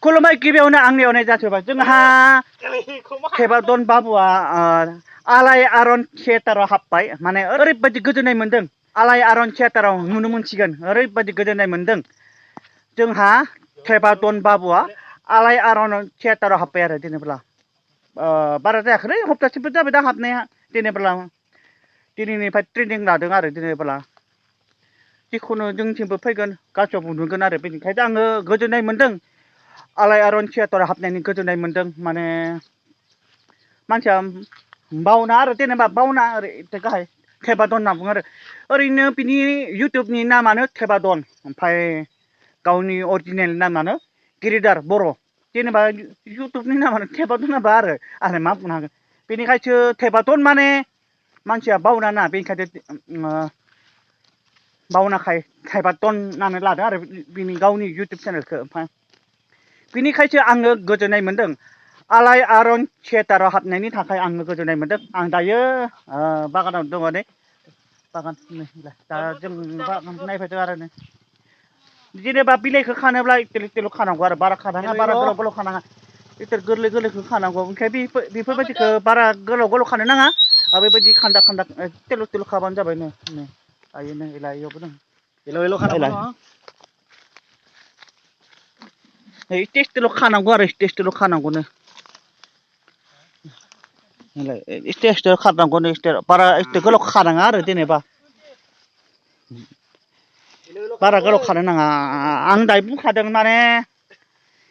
खुलुमबाय गिबियावनो आंनि अननाय जासिबाय जोंहा थेबादन बाबुआ आलाय आरन थियेटाराव हाबबाय माने ओरैबायदि गोजोननाय मोन्दों आलाय आरन थियेटाराव नुनो मोनसिगोन ओरैबायदि गोजोननाय मोन्दों जोंहा थेबादन बाबुआ आलाय आरन थियेटाराव हाबबाय आरो जेनेबा बारा जायाखै हप्तासेफोर जाबाय दा हाबनाया जेनेबा दिनैनिफ्राय ट्रेनिं लादों आरो जेनेबा जिखुनु जोंथिंबो फैगोन गासैयावबो नुगोन आरो बेनिखायनो आङो गोजोननाय मोन्दों आलाय आरन थियेटाराव हाबनायनि गोजोननाय मोन्दों माने मानसिया बावना आरो जेनेबा बावना ओरै गाहाय थेबादन होनना बुङो आरो ओरैनो बिनि इउटुबनि नामानो थेबादन ओमफ्राय गावनि अरिजिनेल नामानो गिरिधार बर' जेनेबा इउटुबनि नामानो थेबादन नाबा आरो मा बुंनो हागोन बेनिखायसो थेबादन माने मानसिया बावना ना बेनिखायनो बावनाखाय थेबादन होननानै लादों आरो बिनि गावनि इउटुब चेनेलखौ ओमफ्राय बिनिखायसो आङो गोजोननाय मोन्दों आलाय आरन थियेटाराव हाबनायनि थाखाय आङो गोजोननाय मोन्दों आं दायो बागानाव दङ नै बागान दा जों नायफैदों आरो जेनेबा बिलाइखौ खानोब्ला इटेल खानांगौ आरो बारा खानाङा बारा गोलाव गोलाव खानाङा इटेल गोरलै गोरलैखौ खानांगौ ओमफ्राय बेफोरबायदिखौ बारा गोलाव गोलाव खानो नाङा बेबायदि खान्दा खान्दा तेल खाबानो जाबाय नै दायो नै इलायावबो दं टेस्टल' खानांगौ आरो टेस्टल' खानांगौनो टेस्टल' खानांगौनो बारा गोलाव खानाङा आरो जेनेबा बारा गोलाव खानो नाङा आं दायो बुंखादों माने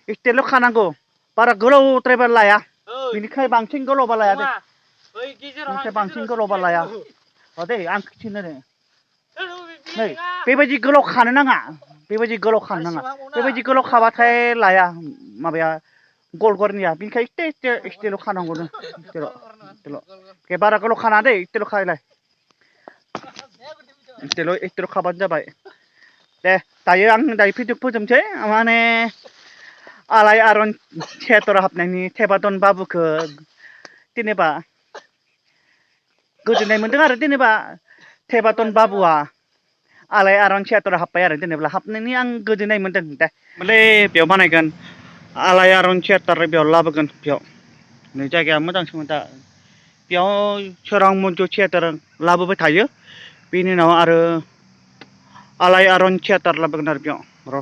टेस्टल' खानांगौ बारा गोलावद्रायबा लाया बिनिखाय बांसिन गोलावबा लाया दे बिनिखाय बांसिन गोलावबा लाया दे आं थिनो नै बेबायदि गोलाव खानो नाङा बेबायदि गोलाव खानो नाङा बेबायदि गोलाव खाबाथाय लाया माबाया गलगरनिया बेनिखायनो इस्टेल' खानांगौनो इस्टेल' बारा गोलाव खानाङा दै इस्टेल' खालाय इस्टेल' खाबानो जाबाय दे दायो आं दायो भिडिअ फोजोबनोसै माने आलाय आरन थियेटाराव हाबनायनि थेबादन बाबुखौ जेनेबा गोजोननाय मोन्दों आरो जेनेबा थेबादन बाबुआ आलाय आरन थियेटाराव हाबबाय आरो जेनेबा हाबनायनि आं गोजोननाय मोन्दों दे माने बेयाव बानायगोन आलाय आरन थियेटार बेयाव लाबोगोन बेयाव नै जायगाया मोजांसोमोन दा बेयाव सोरां मन्जु थियेटार लाबोबाय थायो बेनि उनाव आरो आलाय आरन थियेटार लाबोगोन आरो बेयाव र'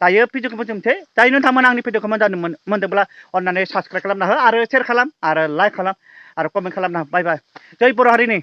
दायो भिडिअखौ फोजोबनोसै दायो नोंथांमोन आंनि भिडिअखौ मोजां मोनदोंब्ला अननानै साबसक्राइब खालामना हो आरो शेयार खालाम आरो लाइक खालाम आरो कमेन्ट खालामना हो बाय बाय जै बर' हारिनि